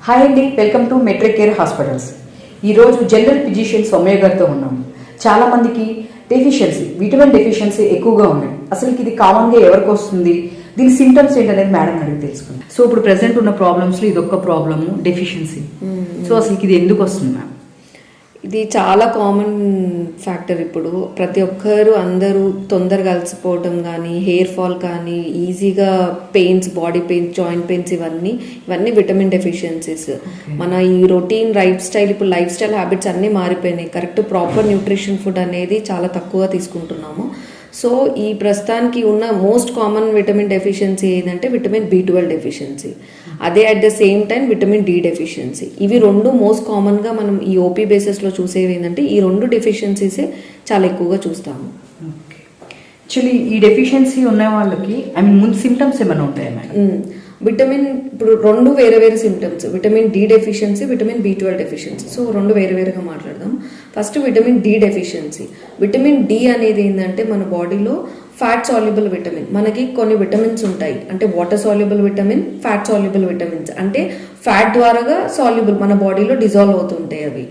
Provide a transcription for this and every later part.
Hi అండి, welcome to metric care hospitals. ఈరోజు general physician Soumya గారితో ఉన్నాం. చాలామందికి విటమిన్ డెఫిషియన్సీ ఎక్కువగా ఉన్నాయి. అసలు ఇది కామన్గా ఎవరికి వస్తుంది, దీని సిమ్టమ్స్ ఏంటనేది మేడం అడిగి తెలుసుకుందాం. సో ఇప్పుడు ప్రెసెంట్ ఉన్న ప్రాబ్లమ్స్లో ఇది ఒక్క ప్రాబ్లమ్ డెఫిషియన్సీ. సో అసలు ఇది ఎందుకు వస్తుంది మ్యామ్? ఇది చాలా కామన్ ఫ్యాక్టర్. ఇప్పుడు ప్రతి ఒక్కరు అందరూ తొందరగా అలసిపోవడం కానీ, హెయిర్ ఫాల్ కానీ, ఈజీగా pains, body pains, joint pains, ఇవన్నీ విటమిన్ డెఫిషియన్సీస్. మన ఈ రొటీన్ ఇప్పుడు లైఫ్ స్టైల్ హ్యాబిట్స్ అన్నీ మారిపోయినాయి. కరెక్ట్ ప్రాపర్ న్యూట్రిషన్ ఫుడ్ అనేది చాలా తక్కువ తీసుకుంటున్నాము. సో ఈ ప్రస్తుతానికి ఉన్న మోస్ట్ కామన్ విటమిన్ డెఫిషియన్సీ ఏంటంటే విటమిన్ B12 డెఫిషియన్సీ. అదే at the same time vitamin D deficiency. ఇవి రెండు మోస్ట్ కామన్గా మనం ఈ ఓపీ బేసిస్లో చూసేవి ఏంటంటే ఈ రెండు డెఫిషియన్సీసే చాలా ఎక్కువగా చూస్తాము. యాక్చువల్లీ ఈ డెఫిషియన్సీ ఉన్న వాళ్ళకి ముందు సిమ్టమ్స్ ఏమైనా ఉంటాయా మేడం? ఇప్పుడు రెండు వేరే వేరే symptoms, vitamin D deficiency, vitamin B12 deficiency. So రెండు వేరుగా మాట్లాడదాం. First vitamin D deficiency. Vitamin D అనేది ఏంటంటే మన బాడీలో ఫ్యాట్ సాల్యుబుల్ విటమిన్. మనకి కొన్ని విటమిన్స్ ఉంటాయి, అంటే water soluble vitamin, fat soluble vitamins. అంటే ఫ్యాట్ ద్వారాగా సాల్యుబుల్ మన బాడీలో డిజాల్వ్ అవుతుంటాయి అవి.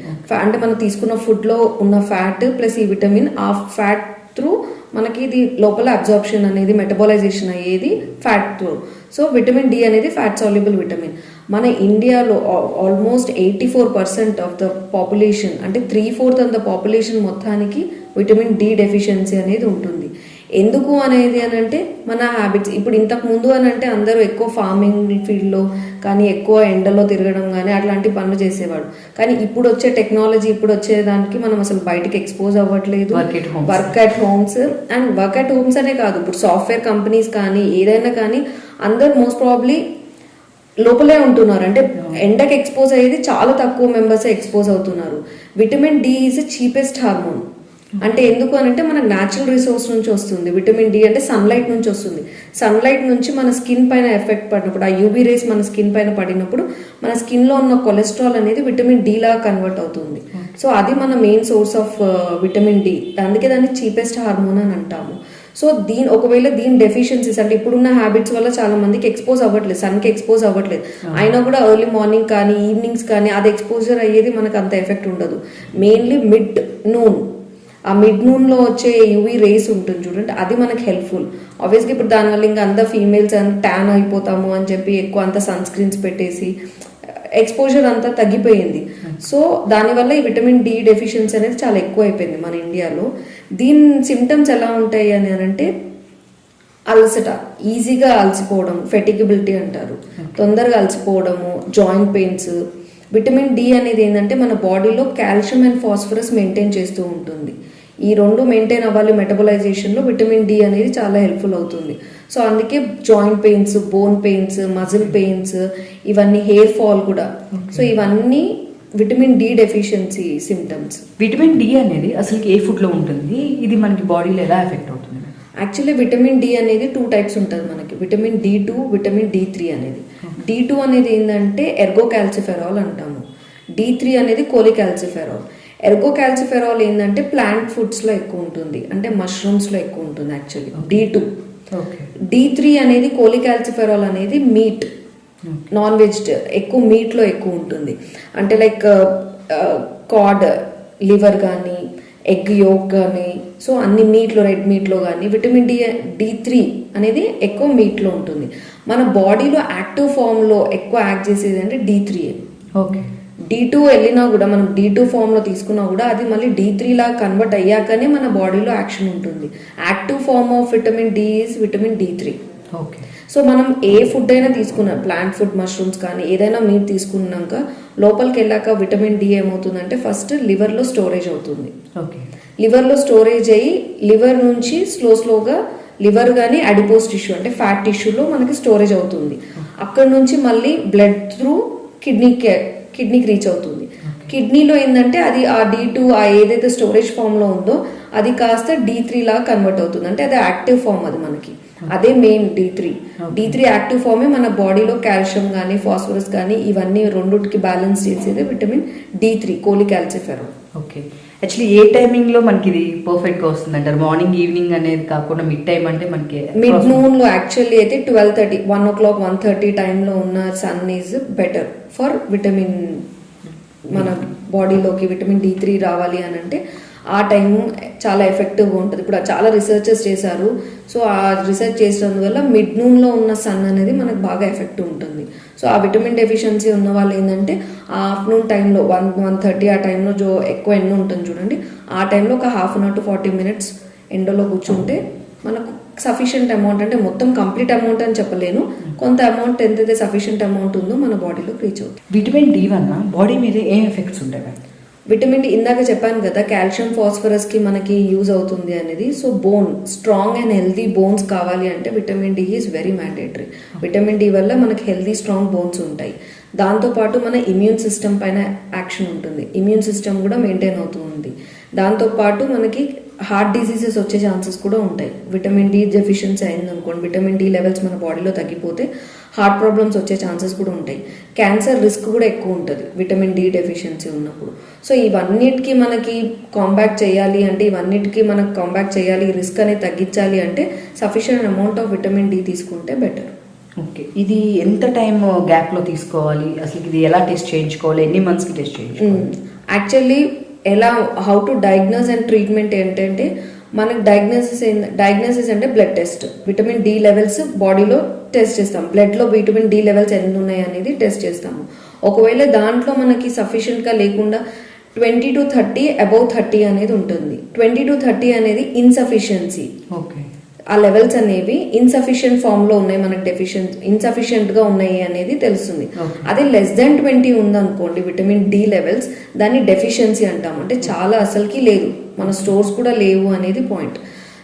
అంటే మనం తీసుకున్న ఫుడ్లో ఉన్న ఫ్యాట్ ప్లస్ ఈ విటమిన్, ఆ ఫ్యాట్ త్రూ మనకి ఇది లోపల అబ్జార్ప్షన్ అనేది, మెటబాలైజేషన్ అయ్యేది fat through. So vitamin D అనేది ఫ్యాట్ సాల్యుబుల్ విటమిన్. మన ఇండియాలో ఆల్మోస్ట్ 84% ఆఫ్ ద పాపులేషన్, అంటే 3/4 ఆఫ్ ద పాపులేషన్ మొత్తానికి విటమిన్ D డెఫిషియన్సీ అనేది ఉంటుంది. ఎందుకు అనేది అని అంటే మన హ్యాబిట్స్. ఇప్పుడు ఇంతకు ముందు అని అంటే అందరూ ఎక్కువ ఫార్మింగ్ ఫీల్డ్లో కానీ, ఎక్కువ ఎండలో తిరగడం కానీ అట్లాంటి పనులు చేసేవాడు. కానీ ఇప్పుడు వచ్చే టెక్నాలజీ, ఇప్పుడు వచ్చేదానికి మనం అసలు బయటకి ఎక్స్పోజ్ అవ్వట్లేదు. వర్క్ అట్ హోమ్స్ అనే కాదు, ఇప్పుడు సాఫ్ట్వేర్ కంపెనీస్ కానీ ఏదైనా కానీ అందరు మోస్ట్ ప్రాబ్లీ లోపలే ఉంటున్నారు. అంటే ఎండకి ఎక్స్పోజ్ అయ్యేది చాలా తక్కువ మెంబర్స్ ఎక్స్పోజ్ అవుతున్నారు. Vitamin D is cheapest hormone. అంటే ఎందుకు అనంటే మనకు న్యాచురల్ రిసోర్స్ నుంచి వస్తుంది. విటమిన్ D అంటే సన్లైట్ నుంచి వస్తుంది. సన్లైట్ నుంచి మన స్కిన్ పైన ఎఫెక్ట్ పడినప్పుడు, ఆ యూవీ రేస్ మన స్కిన్ పైన పడినప్పుడు మన స్కిన్లో ఉన్న కొలెస్ట్రాల్ అనేది విటమిన్ D లాగా కన్వర్ట్ అవుతుంది. సో అది మన main source of vitamin D. అందుకే దాన్ని చీపెస్ట్ హార్మోన్ అని అంటాము. సో ఒకవేళ దీని డెఫిషియన్సీస్, అంటే ఇప్పుడున్న హ్యాబిట్స్ వల్ల చాలా మందికి ఎక్స్పోజ్ అవ్వట్లేదు, సన్కి ఎక్స్పోజ్ అవ్వట్లేదు. అయినా కూడా ఎర్లీ మార్నింగ్ కానీ ఈవినింగ్స్ కానీ అది ఎక్స్పోజర్ అయ్యేది మనకు అంత ఎఫెక్ట్ ఉండదు. మెయిన్లీ మిడ్ నూన్లో వచ్చే యూవీ రేస్ ఉంటుంది చూడండి, అది మనకి హెల్ప్ఫుల్. ఆబ్వియస్గా ఇప్పుడు దానివల్ల ఇంకా అంత ఫీమేల్స్ ట్యాన్ అయిపోతాము అని చెప్పి ఎక్కువ అంత సన్ స్క్రీన్స్ పెట్టేసి ఎక్స్పోజర్ అంతా తగ్గిపోయింది. సో దానివల్ల ఈ విటమిన్ D డెఫిషియన్సీ అనేది చాలా ఎక్కువ అయిపోయింది మన ఇండియాలో. దీని సిమ్టమ్స్ ఎలా ఉంటాయి అని అంటే అలసట, ఈజీగా అలసిపోవడం, ఫెటిగబిలిటీ అంటారు, తొందరగా అలసిపోవడము, జాయింట్ పెయిన్స్. విటమిన్ D అనేది ఏంటంటే మన బాడీలో కాల్షియం అండ్ ఫాస్ఫరస్ మెయింటైన్ చేస్తూ ఉంటుంది. ఈ రెండు మెయింటైన్ అవ్వాలి మెటబలైజేషన్లో. విటమిన్ D అనేది చాలా హెల్ప్ఫుల్ అవుతుంది. సో అందుకే joint pains, bone pains, muscle pains, ఇవన్నీ, హెయిర్ ఫాల్ కూడా. సో ఇవన్నీ vitamin D deficiency symptoms. Vitamin D అనేది అసలు ఏ ఫుడ్లో ఉంటుంది, ఇది మనకి బాడీలో ఎలా ఎఫెక్ట్ అవుతుంది? యాక్చువల్లీ విటమిన్ D అనేది 2 టైప్స్ ఉంటుంది మనకి, విటమిన్ D2, విటమిన్ D3 అనేది. D2 అనేది ఏంటంటే ఎర్గోకాల్సిఫెరాల్ అంటాము. D3 అనేది కోలికాల్సిఫెరాల్. ఎర్గోకాల్సిఫెరాల్ ఏంటంటే ప్లాంట్ ఫుడ్స్లో ఎక్కువ ఉంటుంది, అంటే మష్రూమ్స్లో ఎక్కువ ఉంటుంది యాక్చువల్లీ D2. D3 అనేది కోలికాల్సిఫెరాల్ అనేది మీట్, నాన్ వెజ్, ఎక్కువ మీట్లో ఎక్కువ ఉంటుంది. అంటే లైక్ కార్డ్, లివర్ కానీ, ఎగ్ యోక్ కానీ, సో అన్ని మీట్లో, రెడ్ మీట్లో కానీ. విటమిన్ D3 అనేది ఎక్కువ మీట్లో ఉంటుంది. మన బాడీలో యాక్టివ్ ఫామ్లో ఎక్కువ యాక్ట్ చేసేది అంటే D3. D2 వెళ్ళినా కూడా, మనం D2 ఫామ్లో తీసుకున్నా కూడా అది మళ్ళీ D3 లాగా కన్వర్ట్ అయ్యాకనే మన బాడీలో యాక్షన్ ఉంటుంది. Active form of vitamin D is vitamin D3. So మనం ఏ ఫుడ్ అయినా తీసుకున్నా, ప్లాంట్ ఫుడ్, మష్రూమ్స్ కానీ ఏదైనా మీరు తీసుకున్నాక లోపలికి వెళ్ళాక విటమిన్ D ఏమవుతుందంటే ఫస్ట్ లివర్లో స్టోరేజ్ అవుతుంది. లివర్లో స్టోరేజ్ అయ్యి లివర్ నుంచి స్లోగా లివర్ కానీ అడిపోస్ టిష్యూ, అంటే ఫ్యాట్ టిష్యూలో మనకి స్టోరేజ్ అవుతుంది. అక్కడ నుంచి మళ్ళీ బ్లడ్ త్రూ కిడ్నీకి రీచ్ అవుతుంది. కిడ్నీలో ఏంటంటే అది ఆ D2, ఆ ఏదైతే స్టోరేజ్ ఫామ్లో ఉందో అది కాస్త D3 లాగా కన్వర్ట్ అవుతుంది. అంటే అది యాక్టివ్ ఫామ్, అది మనకి అదే మెయిన్ D3 యాక్టివ్ ఫామే. మన బాడీలో కాల్షియం కానీ, ఫాస్ఫరస్ కానీ, ఇవన్నీ రెండుకి బ్యాలెన్స్ చేసేది విటమిన్ D3, కోలికాల్సిఫెరాల్. యాక్చువల్లీ ఏ టైమింగ్ లో మనకి ఇది పర్ఫెక్ట్ గా వస్తుంది అంటారు? మార్నింగ్ ఈవినింగ్ అనేది కాకుండా మిడ్ టైం అంటే మనకి మిడ్ నూన్ లో యాక్చువల్లీ అయితే 12:30 1 o'clock 1:30 టైంలో ఉన్న sun is better for vitamin, మన బాడీలోకి విటమిన్ D3 రావాలి అని అంటే ఆ టైం చాలా ఎఫెక్టివ్గా ఉంటుంది. ఇప్పుడు చాలా రీసెర్చెస్ చేశారు. సో ఆ రీసెర్చ్ చేసినందువల్ల మిడ్ నూన్లో ఉన్న సన్ అనేది మనకు బాగా ఎఫెక్ట్ ఉంటుంది. సో ఆ విటమిన్ డెఫిషియన్సీ ఉన్న వాళ్ళు ఏంటంటే ఆ ఆఫ్టర్నూన్ టైంలో 1-1:30 ఆ టైంలో ఎక్కువ ఎండ ఉంటుంది చూడండి, ఆ టైంలో ఒక 1/2 hour to 40 minutes ఎండలో కూర్చుంటే మనకు సఫిషియంట్ అమౌంట్, అంటే మొత్తం కంప్లీట్ అమౌంట్ అని చెప్పలేను, కొంత అమౌంట్ ఎంతైతే సఫిషియంట్ అమౌంట్ ఉందో మన బాడీలోకి రీచ్ అవుతుంది. విటమిన్ D వల్ల బాడీ మీద ఏం ఎఫెక్ట్స్ ఉంటాయి? విటమిన్ డి ఇందాక చెప్పాను కదా, కాల్షియం ఫాస్ఫరస్కి మనకి యూజ్ అవుతుంది అనేది. So bone strong and healthy bones కావాలి అంటే vitamin D is very mandatory. Vitamin D వల్ల మనకి హెల్దీ స్ట్రాంగ్ బోన్స్ ఉంటాయి. దాంతోపాటు మన ఇమ్యూన్ సిస్టమ్ పైన యాక్షన్ ఉంటుంది, ఇమ్యూన్ సిస్టమ్ కూడా మెయింటైన్ అవుతూ ఉంది. దాంతోపాటు మనకి హార్ట్ డిసీజెస్ వచ్చే ఛాన్సెస్ కూడా ఉంటాయి. విటమిన్ డి డెఫిషియన్సీ అయింది అనుకోండి, విటమిన్ డి లెవెల్స్ మన బాడీలో తగ్గిపోతే హార్ట్ ప్రాబ్లమ్స్ వచ్చే ఛాన్సెస్ కూడా ఉంటాయి. క్యాన్సర్ రిస్క్ కూడా ఎక్కువ ఉంటుంది విటమిన్ డి డెఫిషియన్సీ ఉన్నప్పుడు. సో ఇవన్నిటికీ మనకి కాంబాట్ చేయాలి అంటే, రిస్క్ అనేది తగ్గించాలి అంటే sufficient amount of vitamin D తీసుకుంటే బెటర్. ఓకే, ఇది ఎంత టైం గ్యాప్లో తీసుకోవాలి? అసలు ఇది ఎలా టెస్ట్ చేయించుకోవాలి? ఎన్ని మంత్స్కి టెస్ట్ చేయించుకోవాలి? Actually how to diagnose and treatment ఏంటంటే, మనకు డయాగ్నోసిస్ అంటే blood test, vitamin D levels బాడీలో టెస్ట్ చేస్తాం, బ్లడ్లో విటమిన్ డి లెవెల్స్ ఎన్ని ఉన్నాయి అనేది టెస్ట్ చేస్తాము. ఒకవేళ దాంట్లో మనకి సఫిషియెంట్గా లేకుండా 20 to 30 అబౌవ్ 30 అనేది ఉంటుంది. 20 to 30 అనేది ఇన్సఫిషియన్సీ. ఓకే, ఆ లెవెల్స్ అనేవి ఇన్సఫిషియెంట్ ఫామ్లో ఉన్నాయి, మనకి ఇన్సఫిషియెంట్గా ఉన్నాయి అనేది తెలుస్తుంది. అదే లెస్ దాన్ 20 ఉందనుకోండి విటమిన్ డి లెవెల్స్, దాన్ని డెఫిషియన్సీ అంటాం. అంటే చాలా అసలుకి లేదు, మన స్టోర్స్ కూడా లేవు అనేది పాయింట్.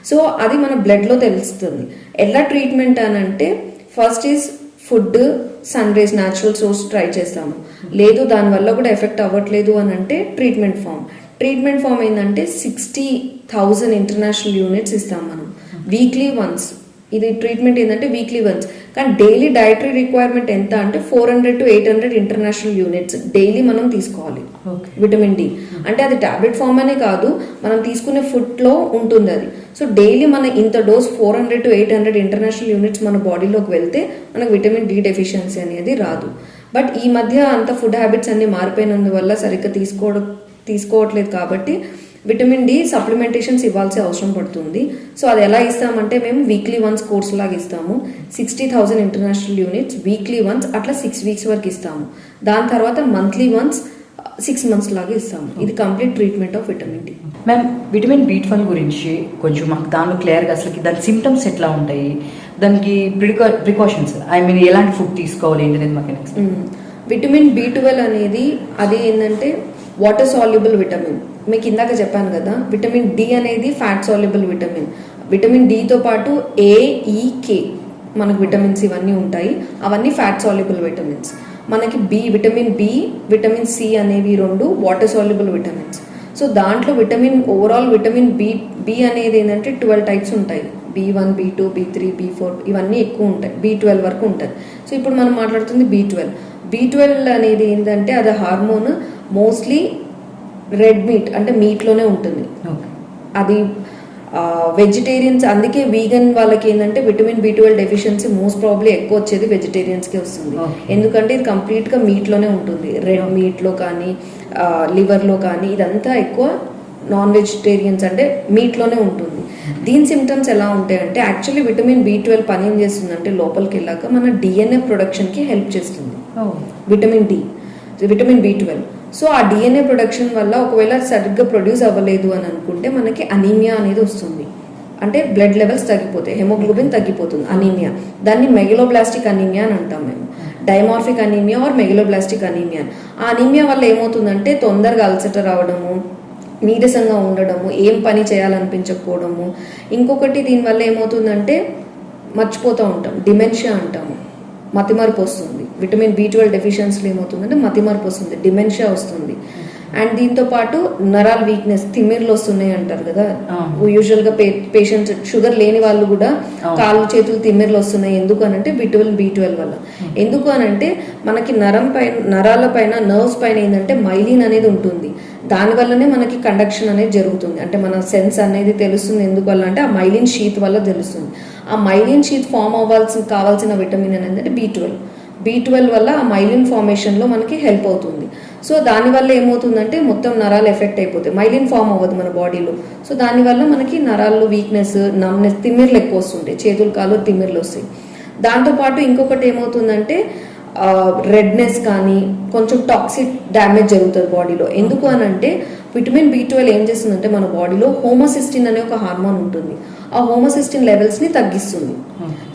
సో అది మన బ్లడ్లో తెలుస్తుంది. ఎలా ట్రీట్మెంట్ అని అంటే, first is food, sun rays, natural source try చేస్తాము. లేదు దానివల్ల కూడా ఎఫెక్ట్ అవ్వట్లేదు అని అంటే ట్రీట్మెంట్ ఫామ్ ఏంటంటే 60,000 ఇంటర్నేషనల్ యూనిట్స్ ఇస్తాం మనం వీక్లీ వన్స్. ఇది ట్రీట్మెంట్ ఏంటంటే వీక్లీ వన్స్, కానీ డైలీ డైటరీ రిక్వైర్మెంట్ ఎంత అంటే 400 to 800 ఇంటర్నేషనల్ యూనిట్స్ డైలీ మనం తీసుకోవాలి విటమిన్ డి. అంటే అది టాబ్లెట్ ఫామ్ అనే కాదు, మనం తీసుకునే ఫుడ్లో ఉంటుంది అది. సో డైలీ మన ఇంత డోస్ 400 to 800 ఇంటర్నేషనల్ యూనిట్స్ మన బాడీలోకి వెళ్తే మనకు విటమిన్ డి డెఫిషియన్సీ అనేది రాదు. బట్ ఈ మధ్య అంత ఫుడ్ హ్యాబిట్స్ అన్ని మారిపోయినందువల్ల సరిగ్గా తీసుకోవట్లేదు కాబట్టి విటమిన్ డి సప్లిమెంటేషన్స్ ఇవ్వాల్సిన అవసరం పడుతుంది. సో అది ఎలా ఇస్తామంటే, మేము వీక్లీ వన్స్ కోర్స్ లాగా ఇస్తాము. 60,000 ఇంటర్నేషనల్ యూనిట్స్ వీక్లీ వన్స్, అట్లా 6 weeks వరకు ఇస్తాము. దాని తర్వాత మంత్లీ వన్స్ 6 months లాగా ఇస్తాము. ఇది complete treatment of vitamin D. Ma'am, vitamin B12 గురించి కొంచెం మాకు దానిలో క్లియర్గా అసలు దాని సిమ్టమ్స్ ఎట్లా ఉంటాయి, దానికి ప్రికాషన్స్, ఎలాంటి ఫుడ్ తీసుకోవాలి ఏంటనేది మాకు నెక్స్ట్. విటమిన్ B12 అనేది అది ఏంటంటే వాటర్ సాల్యుబుల్ విటమిన్. మీకు ఇందాక చెప్పాను కదా, విటమిన్ డి అనేది ఫ్యాట్ సాల్యుబుల్ విటమిన్. విటమిన్ డితో పాటు AEK మనకు విటమిన్స్ ఇవన్నీ ఉంటాయి, అవన్నీ ఫ్యాట్ సాల్యుబుల్ విటమిన్స్. మనకి విటమిన్ బి, విటమిన్ సి అనేవి 2 వాటర్ సాల్యుబుల్ విటమిన్స్. సో దాంట్లో ఓవరాల్ విటమిన్ బి అనేది ఏంటంటే 12 types ఉంటాయి. B1, B2, B3, B4 ఇవన్నీ ఎక్కువ ఉంటాయి, B12 వరకు ఉంటుంది. సో ఇప్పుడు మనం మాట్లాడుతుంది B12 అనేది ఏంటంటే అది హార్మోన్, మోస్ట్లీ రెడ్ మీట్ అంటే మీట్లోనే ఉంటుంది. అది వెజిటేరియన్స్, అందుకే వీగన్ వాళ్ళకి ఏంటంటే vitamin B12 deficiency most probably ఎక్కువ వచ్చేది వెజిటేరియన్స్కే వస్తుంది. ఎందుకంటే ఇది కంప్లీట్గా మీట్లోనే ఉంటుంది, రెడ్ మీట్లో కానీ లివర్లో కానీ, ఇదంతా ఎక్కువ నాన్ వెజిటేరియన్స్ అంటే మీట్లోనే ఉంటుంది. దీని సిమ్టమ్స్ ఎలా ఉంటాయంటే, యాక్చువల్లీ విటమిన్ B12 పని ఏం చేస్తుందంటే లోపలికి వెళ్ళాక మన DNA ప్రొడక్షన్కి హెల్ప్ చేస్తుంది విటమిన్ B12. సో ఆ DNA ప్రొడక్షన్ వల్ల ఒకవేళ సరిగ్గా ప్రొడ్యూస్ అవ్వలేదు అని అనుకుంటే మనకి అనీమియా అనేది వస్తుంది. అంటే బ్లడ్ లెవెల్స్ తగ్గిపోతాయి, హెమోగ్లోబిన్ తగ్గిపోతుంది, అనీమియా. దాన్ని మెగలోబ్లాస్టిక్ అనీమియా అని అంటాం మేము, డైమార్ఫిక్ అనీమియా ఆర్ మెగలోబ్లాస్టిక్ అనీమియా. ఆ అనీమియా వల్ల ఏమవుతుందంటే తొందరగా అల్సర్ రావడము, నీరసంగా ఉండడము, ఏం పని చేయాలనిపించకపోవడము. ఇంకొకటి దీనివల్ల ఏమవుతుందంటే మర్చిపోతూ ఉంటాం, డిమెన్షియా అంటాము, మతిమరుపు వస్తుంది. విటమిన్ B12 డెఫిషియన్సీలో ఏమవుతుందంటే మతిమరుపు వస్తుంది, డిమెన్షియా వస్తుంది. అండ్ దీంతో పాటు నరాల వీక్నెస్, తిమ్మిర్లు వస్తున్నాయి అంటారు కదా, యూజువల్ గా పేషెంట్స్ షుగర్ లేని వాళ్ళు కూడా కాళ్ళు చేతులు తిమ్మిర్లు వస్తున్నాయి. ఎందుకు అనంటే B12 వల్ల. ఎందుకు అనంటే మనకి నరాల పైన నర్వ్స్ పైన ఏంటంటే మైలిన్ అనేది ఉంటుంది. దానివల్లనే మనకి కండక్షన్ అనేది జరుగుతుంది. అంటే మన సెన్స్ అనేది తెలుస్తుంది. ఎందువల్ల అంటే ఆ మైలిన్ షీత్ వల్ల తెలుస్తుంది. ఆ మైలిన్ షీత్ ఫామ్ కావాల్సిన విటమిన్ అనేది B12 వల్ల ఆ మైలిన్ ఫార్మేషన్లో మనకి హెల్ప్ అవుతుంది. సో దానివల్ల ఏమవుతుందంటే మొత్తం నరాలు ఎఫెక్ట్ అయిపోతాయి. మైలిన్ ఫామ్ అవ్వదు మన బాడీలో. సో దానివల్ల మనకి నరాల్లో వీక్నెస్, నమ్నెస్, తిమ్మిర్లు ఎక్కువ వస్తుంటాయి. చేతులు కాళ్ళు తిమ్మిర్లు వస్తాయి. దాంతోపాటు ఇంకొకటి ఏమవుతుందంటే రెడ్నెస్ కానీ కొంచెం టాక్సిక్ డ్యామేజ్ జరుగుతుంది బాడీలో. ఎందుకు అని అంటే విటమిన్ B12 ఏం చేస్తుందంటే మన బాడీలో హోమోసిస్టిన్ అనే ఒక హార్మోన్ ఉంటుంది. ఆ హోమోసిస్టిన్ లెవెల్స్ని తగ్గిస్తుంది.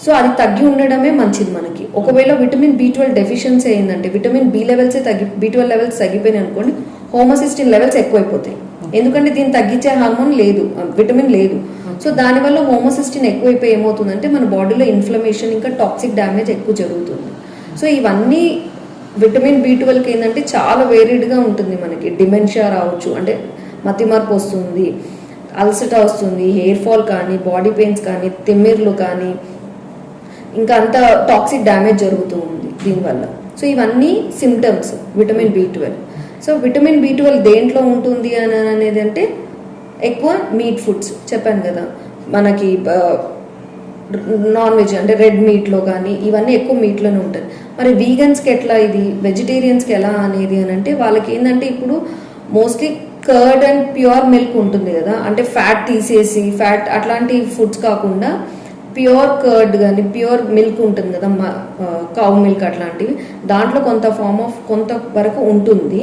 సో అది తగ్గి ఉండడమే మంచిది మనకి. ఒకవేళ విటమిన్ B12 డెఫిషియన్సీ అయిందంటే విటమిన్ B12 లెవెల్స్ తగ్గిపోయినాయి అనుకోండి, హోమోసిస్టిన్ లెవెల్స్ ఎక్కువైపోతాయి. ఎందుకంటే దీన్ని తగ్గించే హార్మోన్ లేదు, విటమిన్ లేదు. సో దానివల్ల హోమోసిస్టిన్ ఎక్కువైపోయి ఏమవుతుందంటే మన బాడీలో ఇన్ఫ్లమేషన్ ఇంకా టాక్సిక్ డ్యామేజ్ ఎక్కువ జరుగుతుంది. సో ఇవన్నీ విటమిన్ B12కి ఏంటంటే చాలా వేరీడ్గా ఉంటుంది. మనకి డిమెన్షియా రావచ్చు, అంటే మతిమరుపు వస్తుంది, అల్సట వస్తుంది, హెయిర్ ఫాల్ కానీ, బాడీ పెయిన్స్ కానీ, తిమ్మిర్లు కానీ, ఇంకా అంత టాక్సిక్ డ్యామేజ్ జరుగుతూ ఉంది దీనివల్ల. సో ఇవన్నీ symptoms vitamin B12. So vitamin B12 దేంట్లో ఉంటుంది అనేది అంటే ఎక్కువ మీట్ ఫుడ్స్ చెప్పాను కదా, మనకి నాన్ వెజ్ అంటే రెడ్ మీట్లో కానీ ఇవన్నీ ఎక్కువ మీట్లోనే ఉంటుంది. మరి వీగన్స్కి ఎట్లా, ఇది వెజిటేరియన్స్కి ఎలా అనేది అని అంటే వాళ్ళకి ఏంటంటే ఇప్పుడు mostly curd and pure milk ఉంటుంది కదా, అంటే ఫ్యాట్ తీసేసి ఫ్యాట్ అట్లాంటి ఫుడ్స్ కాకుండా ప్యూర్ కర్డ్ కానీ ప్యూర్ మిల్క్ ఉంటుంది కదా, కౌ మిల్క్ అట్లాంటివి, దాంట్లో కొంత వరకు ఉంటుంది.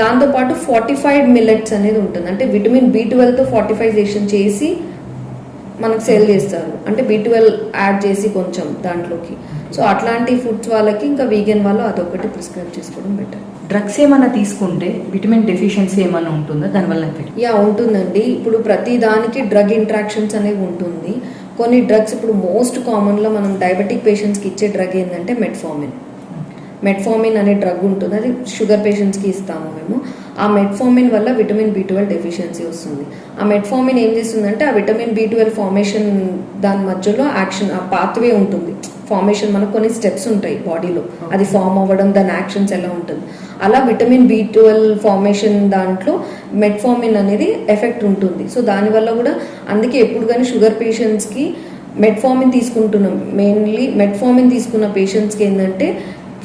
దాంతోపాటు ఫార్టిఫైడ్ మిల్లెట్స్ అనేది ఉంటుంది. అంటే విటమిన్ B12తో ఫార్టిఫైజేషన్ చేసి మనకు సేల్ చేస్తారు, అంటే B12 యాడ్ చేసి కొంచెం దాంట్లోకి. సో అట్లాంటి ఫుడ్స్ వాళ్ళకి ఇంకా వీగన్ వాళ్ళు అదొకటి ప్రిస్క్రైబ్ చేసుకోవడం బెటర్. డ్రగ్స్ ఏమైనా తీసుకుంటే విటమిన్ డెఫిషియన్సీ ఏమైనా ఉంటుందా దానివల్ల ఎఫెక్ట్? ఉంటుందండి. ఇప్పుడు ప్రతి దానికి డ్రగ్ ఇంట్రాక్షన్స్ అనేవి ఉంటుంది. కొన్ని డ్రగ్స్ ఇప్పుడు మోస్ట్ కామన్లో మనం డయాబెటిక్ పేషెంట్స్కి ఇచ్చే డ్రగ్ ఏంటంటే మెట్ఫార్మిన్ అనే డ్రగ్ ఉంటుంది. అది షుగర్ పేషెంట్స్కి ఇస్తాము మేము. ఆ మెట్ఫార్మిన్ వల్ల విటమిన్ B12 డెఫిషియన్సీ వస్తుంది. ఆ మెట్ఫార్మిన్ ఏం చేస్తుందంటే ఆ విటమిన్ B12 ఫార్మేషన్ దాని మధ్యలో యాక్షన్, ఆ పాత్వే ఉంటుంది ఫార్మేషన్. మనకు కొన్ని స్టెప్స్ ఉంటాయి బాడీలో, అది ఫామ్ అవ్వడం, దాని యాక్షన్స్ ఎలా ఉంటుంది. అలా విటమిన్ B12 ఫార్మేషన్ దాంట్లో మెట్ఫార్మిన్ అనేది ఎఫెక్ట్ ఉంటుంది. సో దానివల్ల కూడా అందుకే ఎప్పుడు కానీ షుగర్ పేషెంట్స్కి మెట్ఫార్మిన్ తీసుకుంటున్నాం. మెయిన్లీ మెట్ఫార్మిన్ తీసుకున్న పేషెంట్స్కి ఏంటంటే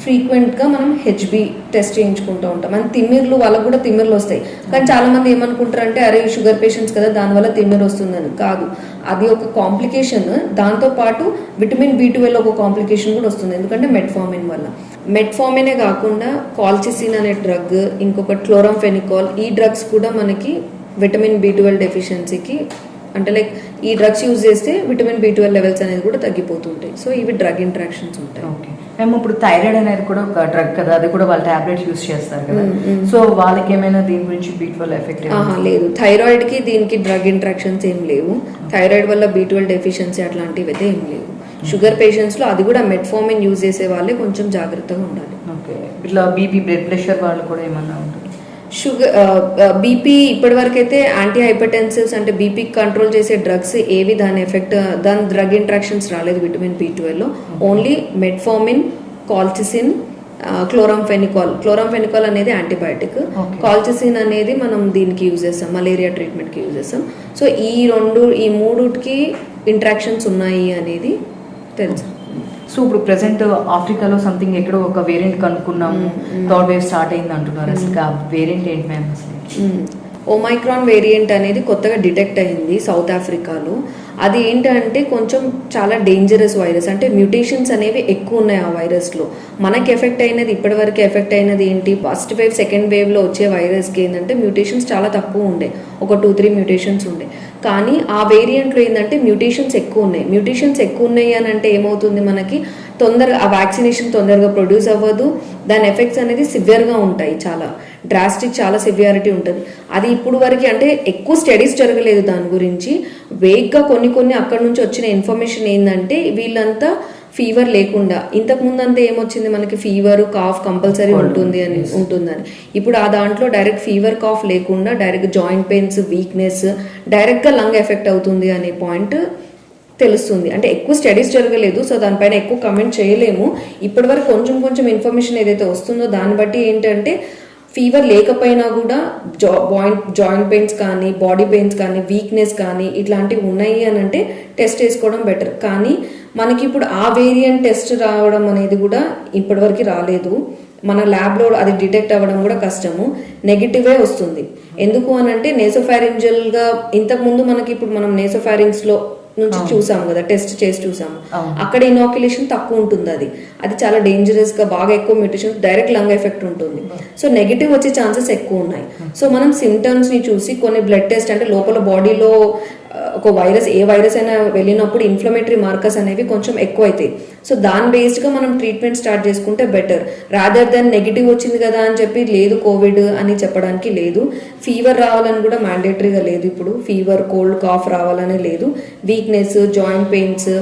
ఫ్రీక్వెంట్గా మనం HB టెస్ట్ చేయించుకుంటూ ఉంటాం. అండ్ తిమ్మిర్లు, వాళ్ళకు కూడా తిమ్మిర్లు వస్తాయి. కానీ చాలామంది ఏమనుకుంటారంటే అరే షుగర్ పేషెంట్స్ కదా దానివల్ల తిమ్మిర్ వస్తుందని. కాదు, అది ఒక కాంప్లికేషన్. దాంతోపాటు విటమిన్ B12 ఒక కాంప్లికేషన్ కూడా వస్తుంది, ఎందుకంటే మెట్ఫార్మిన్ వల్ల. మెట్ఫార్మినే కాకుండా కాల్చిసిన్ అనే డ్రగ్, ఇంకొక క్లోరంఫెనికాల్, ఈ డ్రగ్స్ కూడా మనకి విటమిన్ B12 డెఫిషియన్సీకి, అంటే లైక్ ఈ డ్రగ్స్ యూజ్ చేస్తే విటమిన్ B12 లెవెల్స్ అనేది కూడా తగ్గిపోతుంటాయి. సో ఇవి డ్రగ్ ఇంట్రాక్షన్స్ ఉంటాయి. ఓకే, మేము ఇప్పుడు థైరాయిడ్ అనేది కూడా ఒక డ్రగ్ కదా, అది కూడా వాళ్ళు టాబ్లెట్స్ యూజ్ చేస్తారు కదా. సో వాళ్ళకి ఏమైనా దీని గురించి B12 ఎఫెక్ట్? లేదు, థైరాయిడ్కి దీనికి డ్రగ్ ఇంట్రాక్షన్స్ ఏం లేవు. థైరాయిడ్ వల్ల B12 డెఫిషియన్సీ అట్లాంటివి అయితే ఏం లేవు. షుగర్ పేషెంట్స్లో అది కూడా మెట్ఫార్మిన్ యూజ్ చేసే వాళ్ళే కొంచెం జాగ్రత్తగా ఉండాలి. ఓకే, ఇట్లా బీపీ, బ్లడ్ ప్రెషర్ వాళ్ళు కూడా ఏమన్నా ఉంటుంది? బీపీ ఇప్పటివరకు అయితే యాంటీ హైపర్టెన్సివ్స్ అంటే బీపీ కంట్రోల్ చేసే డ్రగ్స్ ఏవి దాని డ్రగ్ ఇంట్రాక్షన్స్ రాలేదు విటమిన్ B12లో. ఓన్లీ మెట్ఫార్మిన్, కాల్చిసిన్, క్లోరంఫెనికాల్ అనేది యాంటీబయాటిక్, కాల్చిసిన్ అనేది మనం దీనికి యూజ్ చేస్తాం, మలేరియా ట్రీట్మెంట్కి యూజ్ చేస్తాం. సో ఈ మూడుకి ఇంట్రాక్షన్స్ ఉన్నాయి అనేది తెలుసు. సో ఇప్పుడు ప్రెసెంట్ ఆఫ్రికాలో సంథింగ్ ఎక్కడో ఒక వేరియంట్ కనుక్కున్నాము, థర్డ్ వేవ్ స్టార్ట్ అయింది అంటున్నారు. అసలు ఆ వేరియంట్ ఏంటి మ్యామ్? అసలు ఒమైక్రాన్ వేరియంట్ అనేది కొత్తగా డిటెక్ట్ అయింది సౌత్ ఆఫ్రికాలో. అది ఏంటంటే కొంచెం చాలా డేంజరస్ వైరస్, అంటే మ్యూటేషన్స్ అనేవి ఎక్కువ ఉన్నాయి ఆ వైరస్లో. మనకి ఎఫెక్ట్ అయినది, ఇప్పటివరకు ఎఫెక్ట్ అయినది ఏంటి, ఫస్ట్ వేవ్ సెకండ్ వేవ్లో వచ్చే వైరస్కి ఏంటంటే మ్యూటేషన్స్ చాలా తక్కువ ఉండే, ఒక 2-3 మ్యూటేషన్స్ ఉండే. కానీ ఆ వేరియంట్లో ఏంటంటే మ్యూటేషన్స్ ఎక్కువ ఉన్నాయి అని అంటే ఏమవుతుంది, మనకి తొందరగా ఆ వ్యాక్సినేషన్ తొందరగా ప్రొడ్యూస్ అవ్వదు, దాని ఎఫెక్ట్స్ అనేది సివియర్గా ఉంటాయి, చాలా డ్రాస్టిక్, చాలా సివియారిటీ ఉంటుంది. అది ఇప్పుడు వరకు అంటే ఎక్కువ స్టడీస్ జరగలేదు దాని గురించి. వేగ్గా కొన్ని అక్కడ నుంచి వచ్చిన ఇన్ఫర్మేషన్ ఏంటంటే వీళ్ళంతా ఫీవర్ లేకుండా, ఇంతకు ముందు అంతా ఏమొచ్చింది మనకి ఫీవర్ కాఫ్ కంపల్సరీ ఉంటుందని. ఇప్పుడు ఆ దాంట్లో డైరెక్ట్ ఫీవర్ కాఫ్ లేకుండా డైరెక్ట్ జాయింట్ పెయిన్స్, వీక్నెస్, డైరెక్ట్గా లంగ్ ఎఫెక్ట్ అవుతుంది అనే పాయింట్ తెలుస్తుంది. అంటే ఎక్కువ స్టడీస్ జరగలేదు, సో దానిపైన ఎక్కువ కమెంట్ చేయలేము. ఇప్పటివరకు కొంచెం ఇన్ఫర్మేషన్ ఏదైతే వస్తుందో దాన్ని బట్టి ఏంటంటే ఫీవర్ లేకపోయినా కూడా జాయింట్ పెయిన్స్ కానీ, బాడీ పెయిన్స్ కానీ, వీక్నెస్ కానీ ఇట్లాంటివి ఉన్నాయి అని అంటే టెస్ట్ చేసుకోవడం బెటర్. కానీ మనకి ఇప్పుడు ఆ వేరియంట్ టెస్ట్ రావడం అనేది కూడా ఇప్పటివరకు రాలేదు. మన ల్యాబ్లో అది డిటెక్ట్ అవ్వడం కూడా కష్టము, నెగిటివే వస్తుంది. ఎందుకు అని అంటే నేసోఫారింజల్గా ఇంతకుముందు మనకి ఇప్పుడు మనం నేసోఫారింగ్స్లో నుంచి చూసాము కదా, టెస్ట్ చేసి చూసాము, అక్కడ ఇనాక్యులేషన్ తక్కువ ఉంటుంది. అది చాలా డేంజరస్ గా, బాగా ఎక్కువ మ్యూటేషన్, డైరెక్ట్ లంగ్ ఎఫెక్ట్ ఉంటుంది. సో నెగిటివ్ వచ్చే ఛాన్సెస్ ఎక్కువ ఉన్నాయి. సో మనం సిమ్టమ్స్ ని చూసి కొన్ని బ్లడ్ టెస్ట్, అంటే లోపల బాడీలో ఒక వైరస్, ఏ వైరస్ అయినా వెళ్ళినప్పుడు ఇన్ఫ్లమేటరీ మార్కర్స్ అనేవి కొంచెం ఎక్కువ అవుతాయి. సో దాని బేస్డ్ గా మనం ట్రీట్మెంట్ స్టార్ట్ చేసుకుంటే బెటర్, రాదర్ దెన్ నెగిటివ్ వచ్చింది కదా అని చెప్పి లేదు కోవిడ్ అని చెప్పడానికి లేదు. ఫీవర్ రావాలని కూడా మ్యాండేటరీగా లేదు. ఇప్పుడు ఫీవర్, కోల్డ్, కాఫ్ రావాలని లేదు. వీక్నెస్, జాయింట్ పెయిన్స్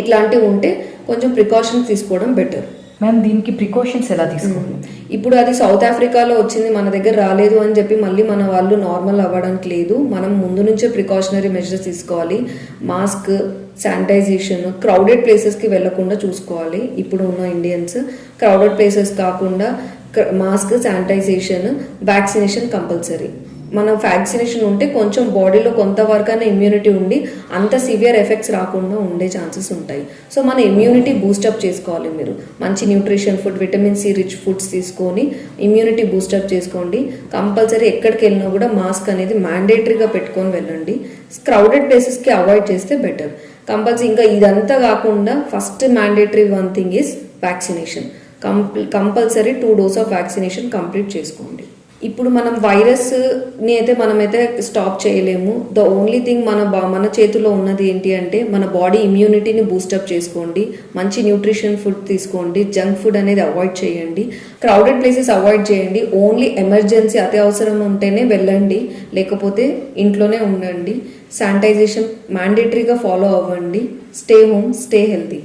ఇట్లాంటివి ఉంటే కొంచెం ప్రికాషన్స్ తీసుకోవడం బెటర్. మ్యామ్ దీనికి ప్రికాషన్స్ ఎలా తీసుకోవాలి? ఇప్పుడు అది సౌత్ ఆఫ్రికాలో వచ్చింది, మన దగ్గర రాలేదు అని చెప్పి మళ్ళీ మన వాళ్ళు నార్మల్ అవ్వడానికి లేదు. మనం ముందు నుంచే ప్రికాషనరీ మెజర్స్ తీసుకోవాలి. మాస్క్, శానిటైజేషన్, క్రౌడెడ్ ప్లేసెస్కి వెళ్లకుండా చూసుకోవాలి. ఇప్పుడు ఉన్న ఇండియన్స్ క్రౌడెడ్ ప్లేసెస్ కాకుండా మాస్క్, శానిటైజేషన్, వ్యాక్సినేషన్ కంపల్సరీ. మనం వ్యాక్సినేషన్ ఉంటే కొంచెం బాడీలో కొంతవరకైనా ఇమ్యూనిటీ ఉండి అంత సివియర్ ఎఫెక్ట్స్ రాకుండా ఉండే ఛాన్సెస్ ఉంటాయి. సో మన ఇమ్యూనిటీ బూస్టప్ చేసుకోవాలి. మీరు మంచి nutrition food, vitamin C rich foods తీసుకొని ఇమ్యూనిటీ బూస్టప్ చేసుకోండి. కంపల్సరీ ఎక్కడికి వెళ్ళినా కూడా మాస్క్ అనేది మ్యాండేటరీగా పెట్టుకొని వెళ్ళండి. క్రౌడెడ్ ప్లేసెస్కి అవాయిడ్ చేస్తే బెటర్. కంపల్సరీ ఇంకా ఇదంతా కాకుండా first mandatory one thing is vaccination. Compulsory 2 dose of vaccination complete చేసుకోండి. ఇప్పుడు మనం వైరస్ని అయితే మనమైతే స్టాప్ చేయలేము. ద ఓన్లీ థింగ్ మన చేతిలో ఉన్నది ఏంటి అంటే మన బాడీ ఇమ్యూనిటీని బూస్టప్ చేసుకోండి, మంచి న్యూట్రిషన్ ఫుడ్ తీసుకోండి, జంక్ ఫుడ్ అనేది అవాయిడ్ చేయండి, క్రౌడెడ్ ప్లేసెస్ అవాయిడ్ చేయండి. ఓన్లీ ఎమర్జెన్సీ అతి అవసరం ఉంటేనే వెళ్ళండి, లేకపోతే ఇంట్లోనే ఉండండి. శానిటైజేషన్ మ్యాండేటరీగా ఫాలో అవ్వండి. Stay home, stay healthy.